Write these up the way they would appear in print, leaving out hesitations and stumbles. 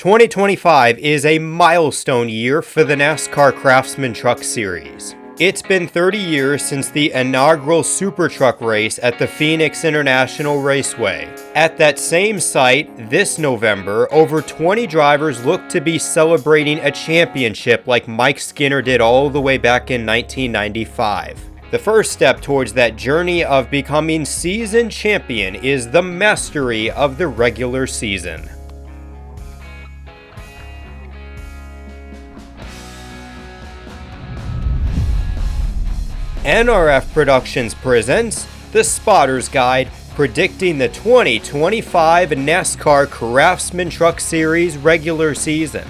2025 is a milestone year for the NASCAR Craftsman Truck Series. It's been 30 years since the inaugural Super Truck race at the Phoenix International Raceway. At that same site, this November, over 20 drivers look to be celebrating a championship like Mike Skinner did all the way back in 1995. The first step towards that journey of becoming season champion is the mastery of the regular season. NRF Productions presents the Spotter's Guide, predicting the 2025 NASCAR Craftsman Truck Series regular season.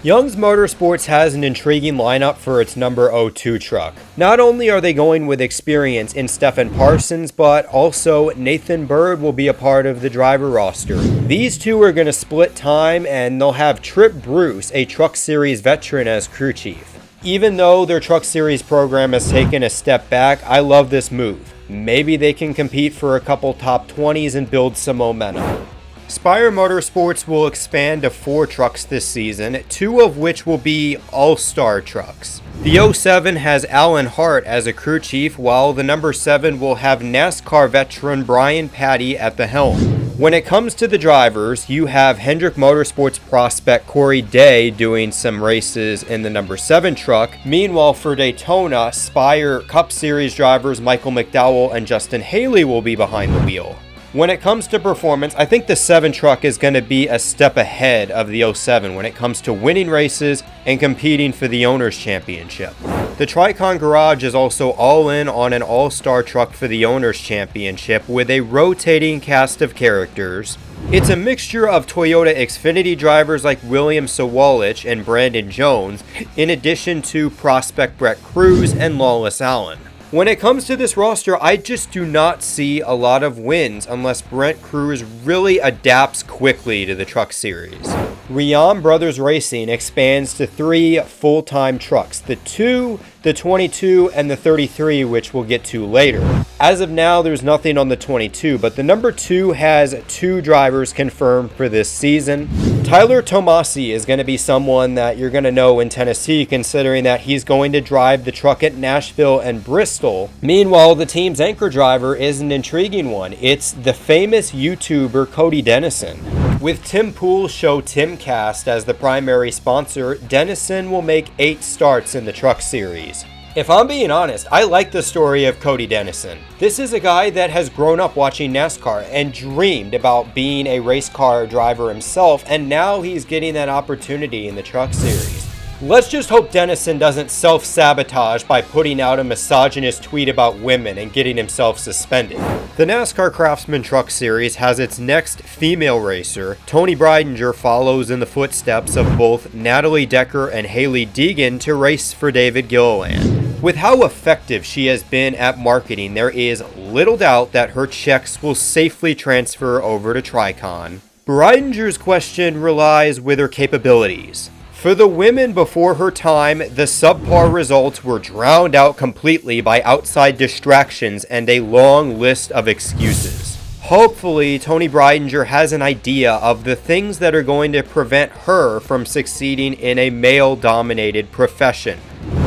Young's Motorsports has an intriguing lineup for its number 02 truck. Not only are they going with experience in Stephen Parsons, but also Nathan Bird will be a part of the driver roster. These two are going to split time, and they'll have Trip Bruce, a Truck Series veteran, as crew chief. Even though their Truck Series program has taken a step back, I love this move. Maybe they can compete for a couple top 20s and build some momentum. Spire Motorsports will expand to 4 trucks this season, 2 of which will be all-star trucks. The 07 has Alan Hart as a crew chief, while the number 7 will have NASCAR veteran Brian Patty at the helm. When it comes to the drivers, you have Hendrick Motorsports prospect Corey Day doing some races in the number 7 truck. Meanwhile, for Daytona, Spire Cup Series drivers Michael McDowell and Justin Haley will be behind the wheel. When it comes to performance, I think the 7 truck is going to be a step ahead of the 07 when it comes to winning races and competing for the Owners' Championship. The Tricon Garage is also all in on an all-star truck for the Owners' Championship with a rotating cast of characters. It's a mixture of Toyota Xfinity drivers like William Sawalich and Brandon Jones, in addition to prospect Brett Cruz and Lawless Allen. When it comes to this roster, I just do not see a lot of wins unless Brent Cruz really adapts quickly to the truck series. Reaume Brothers Racing expands to 3 full-time trucks, the 2, the 22, and the 33, which we'll get to later. As of now, there's nothing on the 22, but the number 2 has 2 drivers confirmed for this season. Tyler Tomasi is going to be someone that you're going to know in Tennessee, considering that he's going to drive the truck at Nashville and Bristol. Meanwhile, the team's anchor driver is an intriguing one. It's the famous YouTuber Cody Dennison. With Tim Pool's show Timcast as the primary sponsor, Dennison will make 8 starts in the truck series. If I'm being honest, I like the story of Cody Dennison. This is a guy that has grown up watching NASCAR and dreamed about being a race car driver himself, and now he's getting that opportunity in the truck series. Let's just hope Dennison doesn't self-sabotage by putting out a misogynist tweet about women and getting himself suspended. The NASCAR Craftsman Truck Series has its next female racer. Toni Breidinger follows in the footsteps of both Natalie Decker and Hailie Deegan to race for David Gilliland. With how effective she has been at marketing, there is little doubt that her checks will safely transfer over to Tricon. Breidinger's question relies with her capabilities. For the women before her time, the subpar results were drowned out completely by outside distractions and a long list of excuses. Hopefully, Toni Breidinger has an idea of the things that are going to prevent her from succeeding in a male-dominated profession.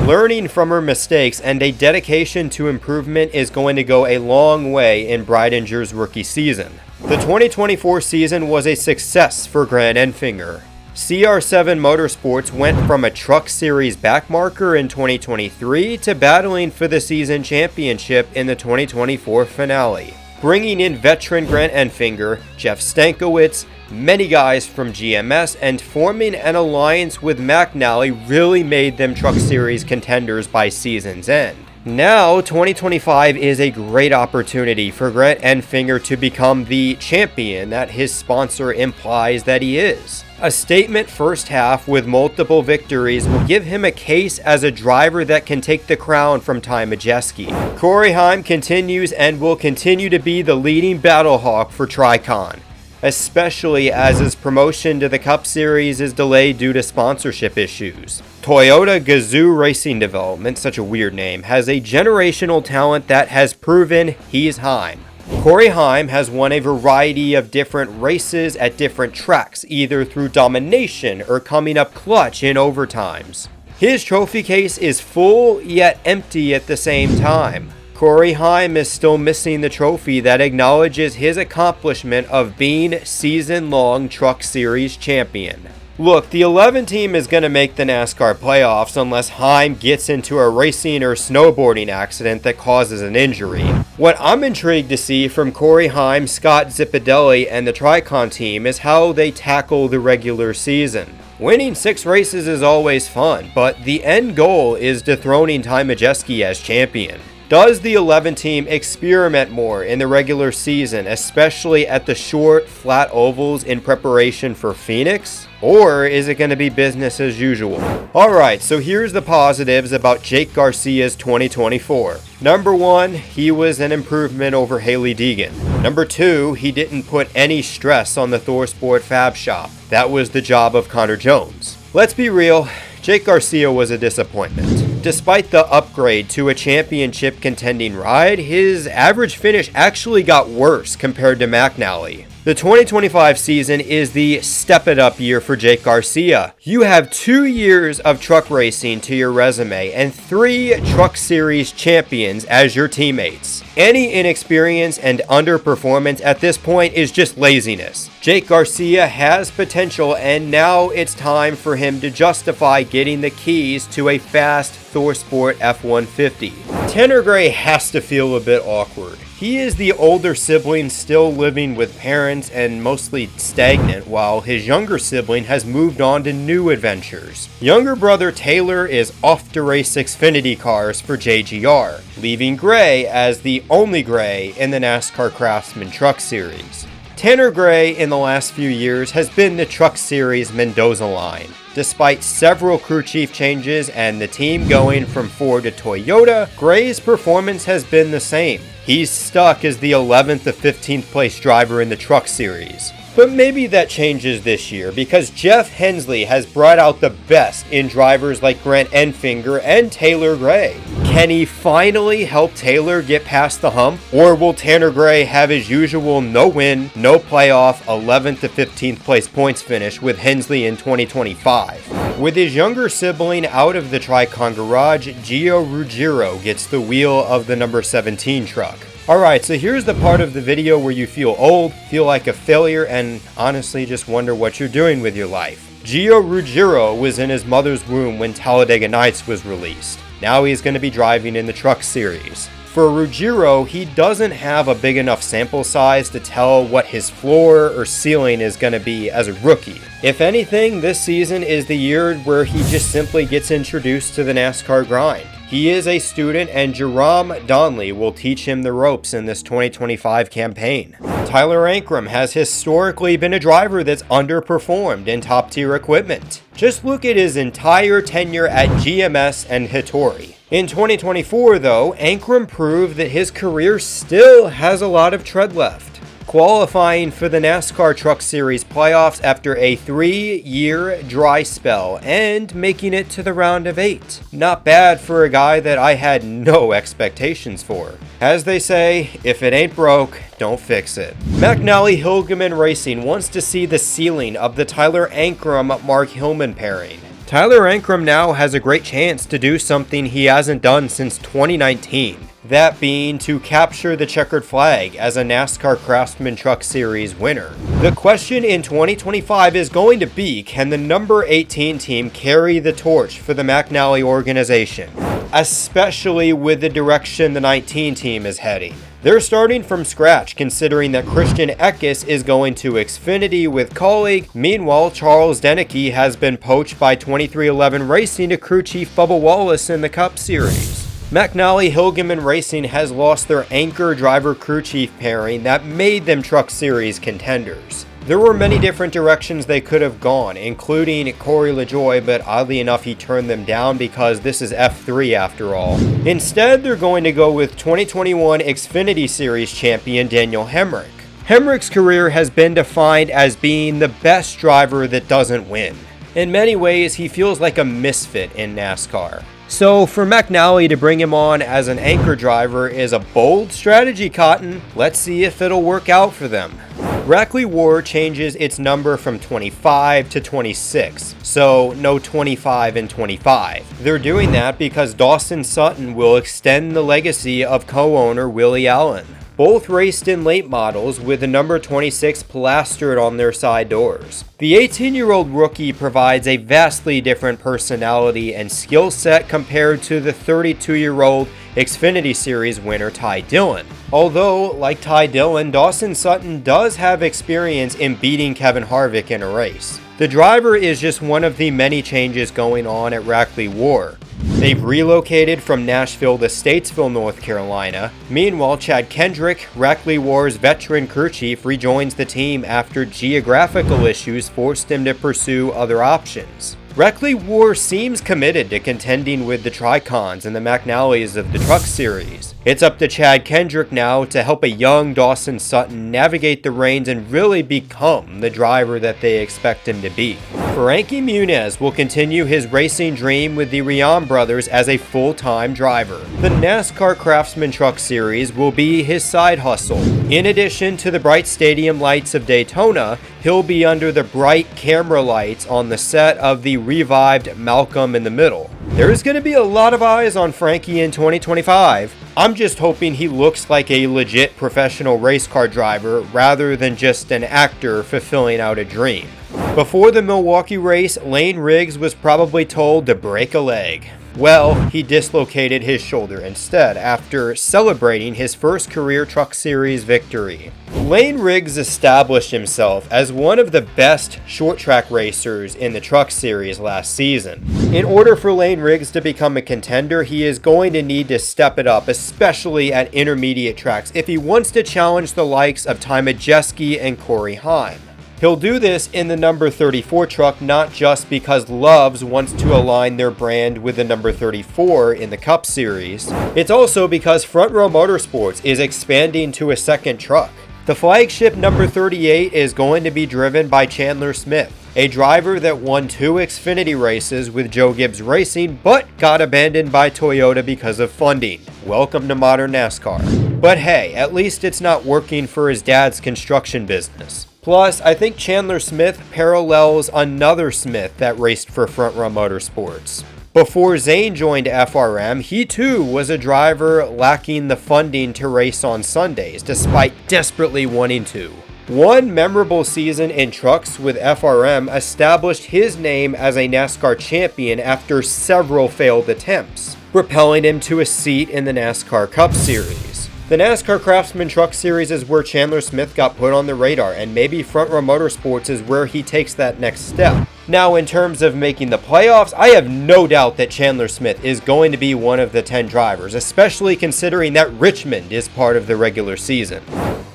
Learning from her mistakes and a dedication to improvement is going to go a long way in Breidinger's rookie season. The 2024 season was a success for Grant Enfinger. CR7 Motorsports went from a Truck Series backmarker in 2023 to battling for the season championship in the 2024 finale. Bringing in veteran Grant Enfinger, Jeff Stankiewicz, many guys from GMS, and forming an alliance with McNally really made them Truck Series contenders by season's end. Now, 2025 is a great opportunity for Grant Enfinger to become the champion that his sponsor implies that he is. A statement first half with multiple victories will give him a case as a driver that can take the crown from Ty Majesty. Corey Heim continues and will continue to be the leading battlehawk for Tricon, especially as his promotion to the Cup Series is delayed due to sponsorship issues. Toyota Gazoo Racing Development, such a weird name, has a generational talent that has proven he's Heim. Corey Heim has won a variety of different races at different tracks, either through domination or coming up clutch in overtimes. His trophy case is full yet empty at the same time. Corey Heim is still missing the trophy that acknowledges his accomplishment of being season-long Truck Series champion. Look, the 11 team is going to make the NASCAR playoffs unless Heim gets into a racing or snowboarding accident that causes an injury. What I'm intrigued to see from Corey Heim, Scott Zipadelli, and the Tricon team is how they tackle the regular season. Winning 6 races is always fun, but the end goal is dethroning Ty Majesty as champion. Does the 11 team experiment more in the regular season, especially at the short, flat ovals in preparation for Phoenix? Or is it going to be business as usual? Alright, so here's the positives about Jake Garcia's 2024. Number 1, he was an improvement over Hailie Deegan. Number 2, he didn't put any stress on the ThorSport Fab Shop. That was the job of Connor Jones. Let's be real, Jake Garcia was a disappointment. Despite the upgrade to a championship contending ride, his average finish actually got worse compared to McNally. The 2025 season is the step it up year for Jake Garcia. You have 2 years of truck racing to your resume and 3 Truck Series champions as your teammates. Any inexperience and underperformance at this point is just laziness. Jake Garcia has potential, and now it's time for him to justify getting the keys to a fast ThorSport F-150. Tanner Gray has to feel a bit awkward. He is the older sibling still living with parents and mostly stagnant, while his younger sibling has moved on to new adventures. Younger brother Taylor is off to race Xfinity cars for JGR, leaving Gray as the only Gray in the NASCAR Craftsman Truck Series. Tanner Gray in the last few years has been the Truck Series Mendoza line. Despite several crew chief changes and the team going from Ford to Toyota, Gray's performance has been the same. He's stuck as the 11th to 15th place driver in the Truck Series. But maybe that changes this year because Jeff Hensley has brought out the best in drivers like Grant Enfinger and Taylor Gray. Can he finally help Taylor get past the hump? Or will Tanner Gray have his usual no win, no playoff, 11th to 15th place points finish with Hensley in 2025? With his younger sibling out of the Tricon Garage, Gio Ruggiero gets the wheel of the number 17 truck. Alright, so here's the part of the video where you feel old, feel like a failure, and honestly just wonder what you're doing with your life. Gio Ruggiero was in his mother's womb when Talladega Nights was released. Now he's going to be driving in the Truck Series. For Ruggiero, he doesn't have a big enough sample size to tell what his floor or ceiling is going to be as a rookie. If anything, this season is the year where he just simply gets introduced to the NASCAR grind. He is a student, and Jerome Donnelly will teach him the ropes in this 2025 campaign. Tyler Ankrum has historically been a driver that's underperformed in top-tier equipment. Just look at his entire tenure at GMS and Hattori. In 2024, though, Ankrum proved that his career still has a lot of tread left, qualifying for the NASCAR Truck Series playoffs after a 3-year dry spell and making it to the round of 8. Not bad for a guy that I had no expectations for. As they say, if it ain't broke, don't fix it. McNally Hilgeman Racing wants to see the ceiling of the Tyler Ankrum-Mark Hillman pairing. Tyler Ankrum now has a great chance to do something he hasn't done since 2019. That being to capture the checkered flag as a NASCAR Craftsman Truck Series winner. The question in 2025 is going to be, can the number 18 team carry the torch for the McNally organization? Especially with the direction the 19 team is heading. They're starting from scratch considering that Christian Eckes is going to Xfinity with colleague. Meanwhile, Charles Deneke has been poached by 2311 Racing to crew chief Bubba Wallace in the Cup Series. McNally Hilgeman Racing has lost their anchor driver crew chief pairing that made them Truck Series contenders. There were many different directions they could have gone, including Corey LaJoie, but oddly enough he turned them down because this is F3 after all. Instead, they're going to go with 2021 Xfinity Series champion Daniel Hemric. Hemric's career has been defined as being the best driver that doesn't win. In many ways, he feels like a misfit in NASCAR. So for McNally to bring him on as an anchor driver is a bold strategy, Cotton. Let's see if it'll work out for them. Rackley WAR changes its number from 25 to 26, so no 25 and 25. They're doing that because Dawson Sutton will extend the legacy of co-owner Willie Allen. Both raced in late models with the number 26 plastered on their side doors. The 18-year-old rookie provides a vastly different personality and skill set compared to the 32-year-old Xfinity Series winner Ty Dillon. Although, like Ty Dillon, Dawson Sutton does have experience in beating Kevin Harvick in a race. The driver is just one of the many changes going on at Rackley WAR. They've relocated from Nashville to Statesville, North Carolina. Meanwhile, Chad Kendrick, Rackley WAR's veteran crew chief, rejoins the team after geographical issues forced him to pursue other options. Rackley WAR seems committed to contending with the Tricons and the McNallys of the Truck Series. It's up to Chad Kendrick now to help a young Dawson Sutton navigate the reins and really become the driver that they expect him to be. Frankie Muniz will continue his racing dream with the Reaume Brothers as a full-time driver. The NASCAR Craftsman Truck Series will be his side hustle. In addition to the bright stadium lights of Daytona, he'll be under the bright camera lights on the set of the revived Malcolm in the Middle. There's going to be a lot of eyes on Frankie in 2025. I'm just hoping he looks like a legit professional race car driver rather than just an actor fulfilling out a dream. Before the Milwaukee race, Layne Riggs was probably told to break a leg. Well, he dislocated his shoulder instead after celebrating his first career Truck Series victory. Layne Riggs established himself as one of the best short track racers in the Truck Series last season. In order for Layne Riggs to become a contender, he is going to need to step it up, especially at intermediate tracks, if he wants to challenge the likes of Ty Majesty and Corey Heim. He'll do this in the number 34 truck, not just because Loves wants to align their brand with the number 34 in the Cup Series. It's also because Front Row Motorsports is expanding to a second truck. The flagship number 38 is going to be driven by Chandler Smith, a driver that won 2 Xfinity races with Joe Gibbs Racing but got abandoned by Toyota because of funding. Welcome to modern NASCAR. But hey, at least it's not working for his dad's construction business. Plus, I think Chandler Smith parallels another Smith that raced for Front Row Motorsports. Before Zane joined FRM, he too was a driver lacking the funding to race on Sundays, despite desperately wanting to. One memorable season in trucks with FRM established his name as a NASCAR champion after several failed attempts, propelling him to a seat in the NASCAR Cup Series. The NASCAR Craftsman Truck Series is where Chandler Smith got put on the radar, and maybe Front Row Motorsports is where he takes that next step. Now, in terms of making the playoffs, I have no doubt that Chandler Smith is going to be one of the 10 drivers, especially considering that Richmond is part of the regular season.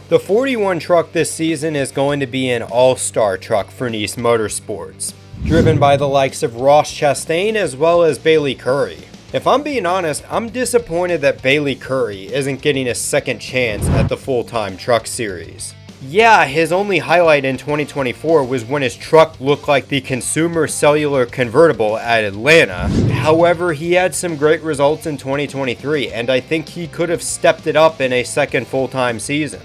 The 41 truck this season is going to be an all-star truck for Nice Motorsports, driven by the likes of Ross Chastain as well as Bailey Curry. If I'm being honest, I'm disappointed that Bailey Curry isn't getting a second chance at the full-time Truck Series. Yeah, his only highlight in 2024 was when his truck looked like the Consumer Cellular convertible at Atlanta. However, he had some great results in 2023, and I think he could have stepped it up in a second full-time season.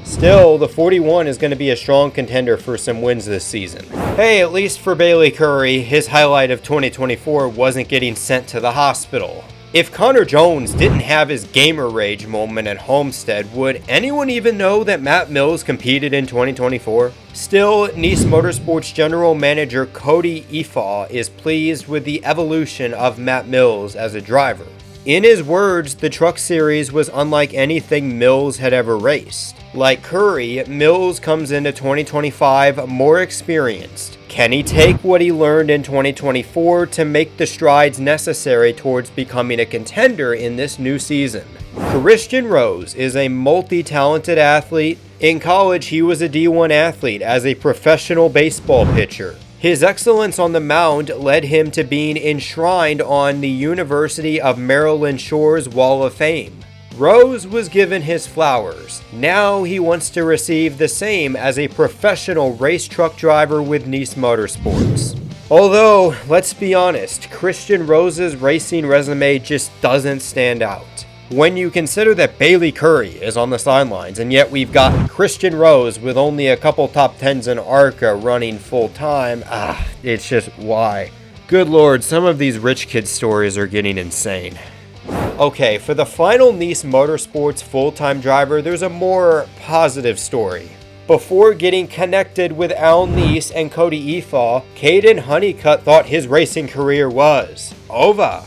Still, the 41 is going to be a strong contender for some wins this season. Hey, at least for Bailey Curry, his highlight of 2024 wasn't getting sent to the hospital. If Connor Jones didn't have his gamer rage moment at Homestead, would anyone even know that Matt Mills competed in 2024? Still, Nice Motorsports General Manager Cody Efaw is pleased with the evolution of Matt Mills as a driver. In his words, the Truck Series was unlike anything Mills had ever raced. Like Curry, Mills comes into 2025 more experienced. Can he take what he learned in 2024 to make the strides necessary towards becoming a contender in this new season? Christian Rose is a multi-talented athlete. In college, he was a D1 athlete as a professional baseball pitcher. His excellence on the mound led him to being enshrined on the University of Maryland Shore's Wall of Fame. Rose was given his flowers. Now he wants to receive the same as a professional race truck driver with Nice Motorsports. Although, let's be honest, Christian Rose's racing resume just doesn't stand out. When you consider that Bailey Curry is on the sidelines, and yet we've got Christian Rose with only a couple top 10s in ARCA running full time, it's just why? Good lord, some of these rich kid stories are getting insane. Okay, for the final Nice Motorsports full-time driver, there's a more positive story. Before getting connected with Al Nice and Cody Efau, Kaden Honeycutt thought his racing career was over.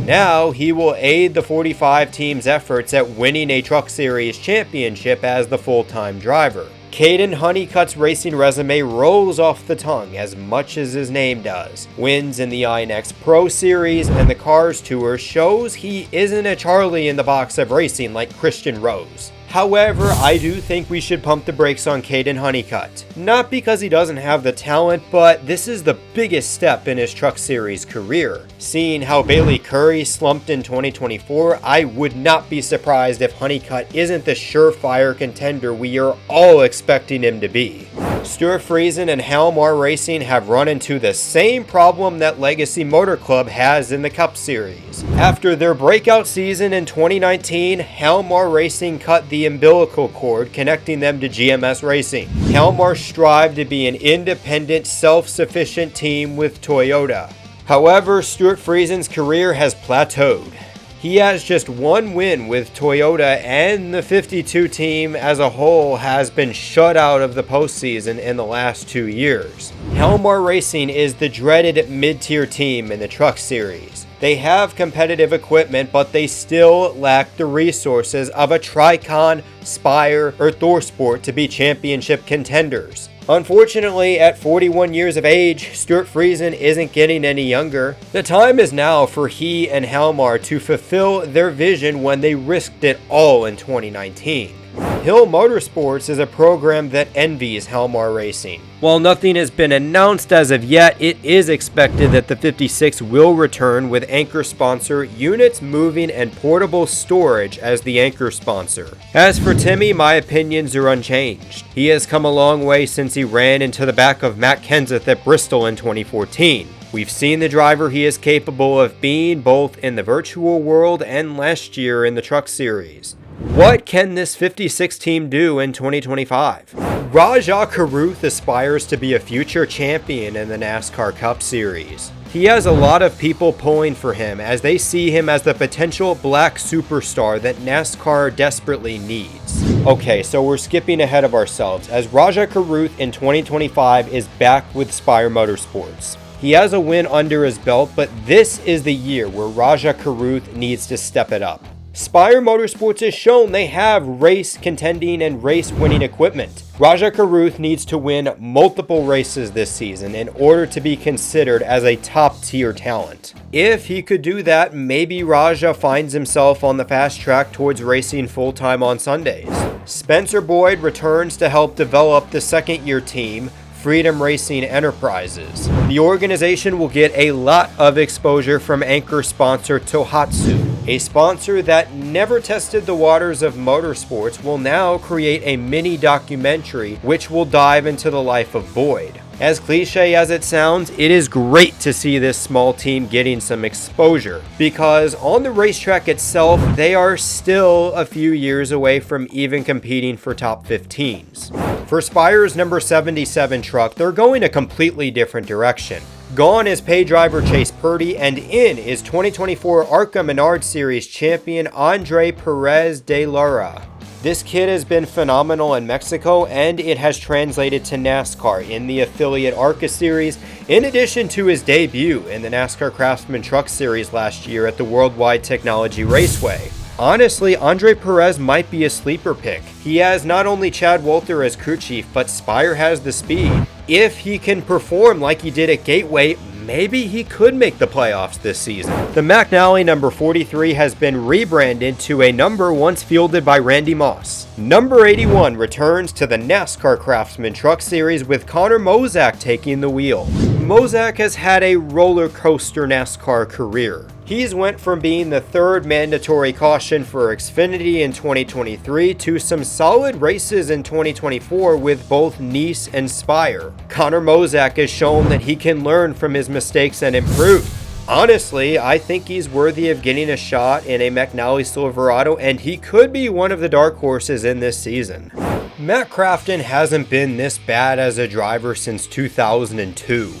Now he will aid the 45 team's efforts at winning a Truck Series championship as the full-time driver. Kaden Honeycutt's racing resume rolls off the tongue as much as his name does. Wins in the INX Pro Series and the Cars Tour shows he isn't a Charlie in the box of racing like Christian Rose. However, I do think we should pump the brakes on Kaden Honeycutt. Not because he doesn't have the talent, but this is the biggest step in his Truck Series career. Seeing how Bailey Curry slumped in 2024, I would not be surprised if Honeycutt isn't the surefire contender we are all expecting him to be. Stewart Friesen and Reaume Racing have run into the same problem that Legacy Motor Club has in the Cup Series. After their breakout season in 2019, Reaume Racing cut the umbilical cord connecting them to GMS Racing. Reaume strive to be an independent, self-sufficient team with Toyota. However, Stewart Friesen's career has plateaued. He has just one win with Toyota, and the 52 team as a whole has been shut out of the postseason in the last 2 years. Reaume Racing is the dreaded mid-tier team in the Truck Series. They have competitive equipment, but they still lack the resources of a Tricon, Spire, or ThorSport to be championship contenders. Unfortunately, at 41 years of age, Stewart Friesen isn't getting any younger. The time is now for he and Reaume to fulfill their vision when they risked it all in 2019. Hill Motorsports is a program that envies Reaume Racing. While nothing has been announced as of yet, it is expected that the 56 will return with anchor sponsor Units Moving and Portable Storage as the anchor sponsor. As for Timmy, my opinions are unchanged. He has come a long way since he ran into the back of Matt Kenseth at Bristol in 2014. We've seen the driver he is capable of being both in the virtual world and last year in the Truck Series. What can this 56 team do in 2025? Rajah Caruth aspires to be a future champion in the NASCAR Cup Series. He has a lot of people pulling for him as they see him as the potential black superstar that NASCAR desperately needs. Okay, so we're skipping ahead of ourselves as Rajah Caruth in 2025 is back with Spire Motorsports. He has a win under his belt, but this is the year where Rajah Caruth needs to step it up. Spire Motorsports has shown they have race contending and race winning equipment. Rajah Caruth needs to win multiple races this season in order to be considered as a top tier talent. If he could do that, maybe Rajah finds himself on the fast track towards racing full time on Sundays. Spencer Boyd returns to help develop the second year team, Freedom Racing Enterprises. The organization will get a lot of exposure from anchor sponsor Tohatsu. A sponsor that never tested the waters of motorsports will now create a mini documentary which will dive into the life of Boyd. As cliche as it sounds, it is great to see this small team getting some exposure, because on the racetrack itself, they are still a few years away from even competing for top 15s. For Spire's number 77 truck, they're going a completely different direction. Gone is pay driver Chase Purdy, and in is 2024 ARCA Menard Series champion Andre Perez de Lara. This kid has been phenomenal in Mexico, and it has translated to NASCAR in the affiliate ARCA Series, in addition to his debut in the NASCAR Craftsman Truck Series last year at the Worldwide Technology Raceway. Honestly, Andre Perez might be a sleeper pick. He has not only Chad Walter as crew chief, but Spire has the speed. If he can perform like he did at Gateway, maybe he could make the playoffs this season. The McNally number 43 has been rebranded to a number once fielded by Randy Moss. Number 81 returns to the NASCAR Craftsman Truck Series with Conor Mosack taking the wheel. Mosack has had a roller coaster NASCAR career. He's went from being the third mandatory caution for Xfinity in 2023 to some solid races in 2024 with both Nice and Spire. Conor Mosack has shown that he can learn from his mistakes and improve. Honestly, I think he's worthy of getting a shot in a McNally Silverado, and he could be one of the dark horses in this season. Matt Crafton hasn't been this bad as a driver since 2002.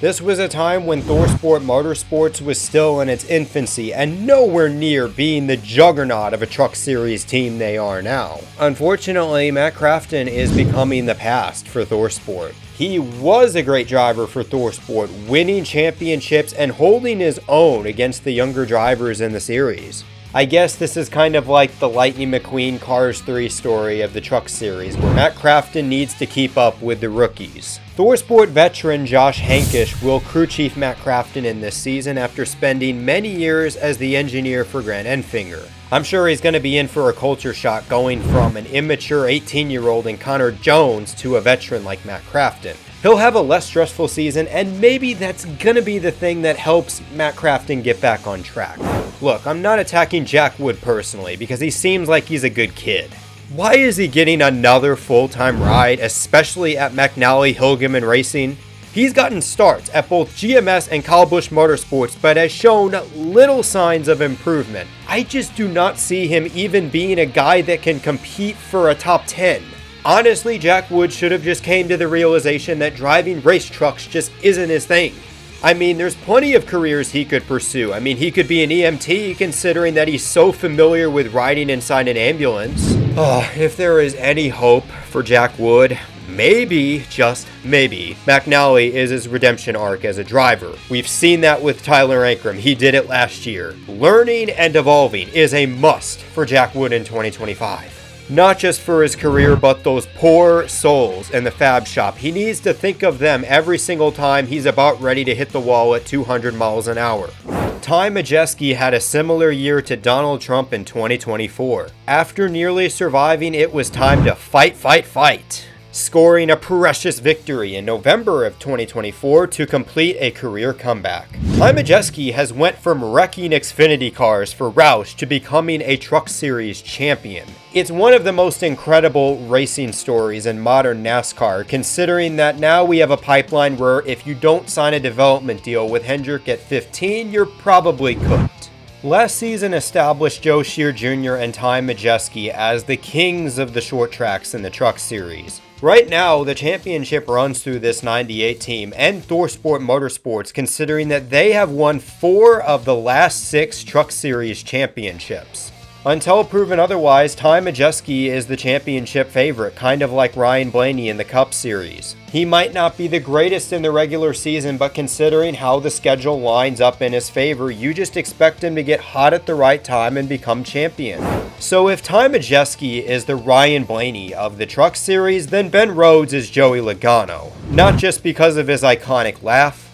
This was a time when ThorSport Motorsports was still in its infancy and nowhere near being the juggernaut of a truck series team they are now. Unfortunately, Matt Crafton is becoming the past for ThorSport. He was a great driver for ThorSport, winning championships and holding his own against the younger drivers in the series. I guess this is kind of like the Lightning McQueen Cars 3 story of the truck series, where Matt Crafton needs to keep up with the rookies. ThorSport veteran Josh Hankish will crew chief Matt Crafton in this season after spending many years as the engineer for Grant Enfinger. I'm sure he's going to be in for a culture shock going from an immature 18-year-old in Connor Jones to a veteran like Matt Crafton. He'll have a less stressful season, and maybe that's going to be the thing that helps Matt Crafton get back on track. Look, I'm not attacking Jack Wood personally because he seems like he's a good kid. Why is he getting another full-time ride, especially at McNally Hilgeman Racing? He's gotten starts at both GMS and Kyle Busch Motorsports, but has shown little signs of improvement. I just do not see him even being a guy that can compete for a top 10. Honestly, Jack Wood should have just came to the realization that driving race trucks just isn't his thing. I mean, there's plenty of careers he could pursue. I mean, he could be an EMT, considering that he's so familiar with riding inside an ambulance. If there is any hope for Jack Wood, maybe, just maybe, McNally is his redemption arc as a driver. We've seen that with Tyler Ankrum. He did it last year. Learning and evolving is a must for Jack Wood in 2025. Not just for his career, but those poor souls in the fab shop. He needs to think of them every single time he's about ready to hit the wall at 200 miles an hour. Ty Majesty had a similar year to Donald Trump in 2024. After nearly surviving, it was time to fight, scoring a precious victory in November of 2024 to complete a career comeback. Ty Majesty has went from wrecking Xfinity cars for Roush to becoming a Truck Series champion. It's one of the most incredible racing stories in modern NASCAR, considering that now we have a pipeline where if you don't sign a development deal with Hemric at 15, you're probably cooked. Last season established Joe Scheer Jr. and Ty Majesty as the kings of the short tracks in the Truck Series. Right now, the championship runs through this 98 team and ThorSport Motorsports, considering that they have won 4 of the last 6 Truck Series championships. Until proven otherwise, Ty Majesty is the championship favorite, kind of like Ryan Blaney in the Cup Series. He might not be the greatest in the regular season, but considering how the schedule lines up in his favor, you just expect him to get hot at the right time and become champion. So if Ty Majesty is the Ryan Blaney of the Truck Series, then Ben Rhodes is Joey Logano. Not just because of his iconic laugh.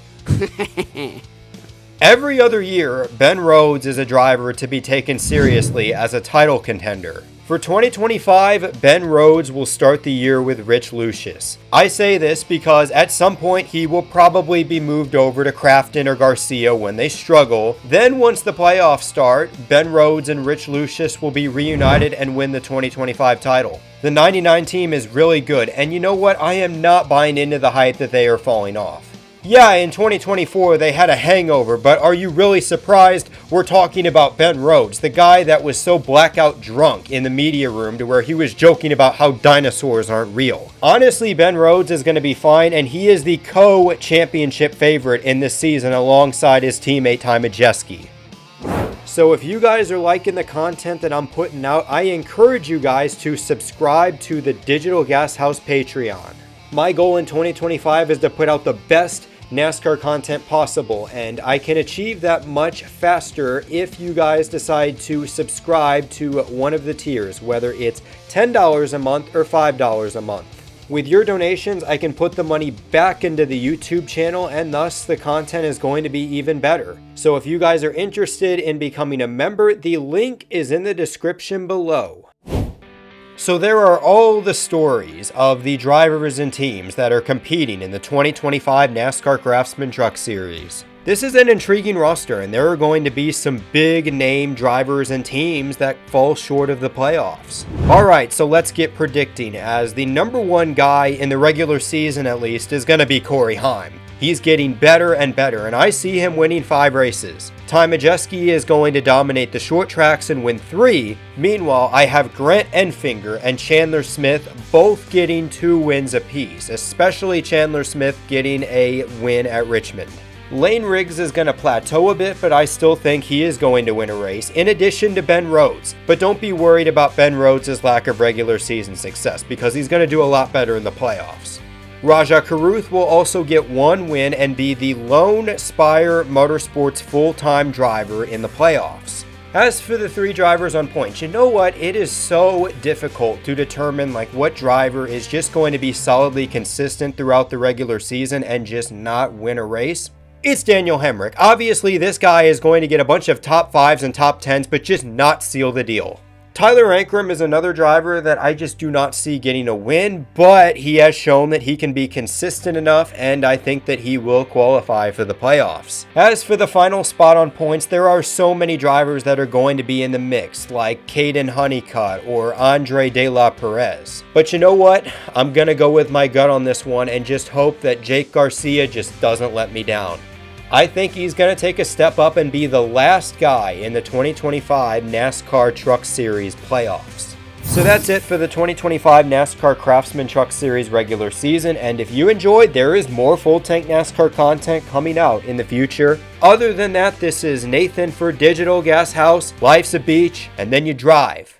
Every other year, Ben Rhodes is a driver to be taken seriously as a title contender. For 2025, Ben Rhodes will start the year with Rich Lucius. I say this because at some point he will probably be moved over to Crafton or Garcia when they struggle. Then once the playoffs start, Ben Rhodes and Rich Lucius will be reunited and win the 2025 title. The 99 team is really good, and you know what? I am not buying into the hype that they are falling off. Yeah, in 2024 they had a hangover, but are you really surprised we're talking about Ben Rhodes, the guy that was so blackout drunk in the media room to where he was joking about how dinosaurs aren't real? Honestly, Ben Rhodes is going to be fine, and he is the co-championship favorite in this season alongside his teammate Ty Majesty. So if you guys are liking the content that I'm putting out, I encourage you guys to subscribe to the Digital Gas House Patreon. My goal in 2025 is to put out the best NASCAR content possible, and I can achieve that much faster if you guys decide to subscribe to one of the tiers, whether it's $10 a month or $5 a month. With your donations, I can put the money back into the YouTube channel, and thus the content is going to be even better. So if you guys are interested in becoming a member, the link is in the description below. So there are all the stories of the drivers and teams that are competing in the 2025 NASCAR Craftsman Truck Series. This is an intriguing roster, and there are going to be some big name drivers and teams that fall short of the playoffs. Alright, so let's get predicting, as the number one guy in the regular season at least is going to be Corey Heim. He's getting better and better, and I see him winning 5 races. Ty Majesty is going to dominate the short tracks and win 3. Meanwhile, I have Grant Enfinger and Chandler Smith both getting 2 wins apiece, especially Chandler Smith getting a win at Richmond. Layne Riggs is going to plateau a bit, but I still think he is going to win a race, in addition to Ben Rhodes. But don't be worried about Ben Rhodes' lack of regular season success, because he's going to do a lot better in the playoffs. Rajah Caruth will also get 1 win and be the lone Spire Motorsports full-time driver in the playoffs. As for the 3 drivers on points, you know what? It is so difficult to determine what driver is just going to be solidly consistent throughout the regular season and just not win a race. It's Daniel Hemric. Obviously, this guy is going to get a bunch of top 5s and top 10s, but just not seal the deal. Tyler Ankrum is another driver that I just do not see getting a win, but he has shown that he can be consistent enough, and I think that he will qualify for the playoffs. As for the final spot on points, there are so many drivers that are going to be in the mix, like Kaden Honeycutt or Andre De La Perez. But you know what? I'm going to go with my gut on this one and just hope that Jake Garcia just doesn't let me down. I think he's going to take a step up and be the last guy in the 2025 NASCAR Truck Series playoffs. So that's it for the 2025 NASCAR Craftsman Truck Series regular season, and if you enjoyed, there is more full tank NASCAR content coming out in the future. Other than that, this is Nathan for Digital Gas House. Life's a beach, and then you drive.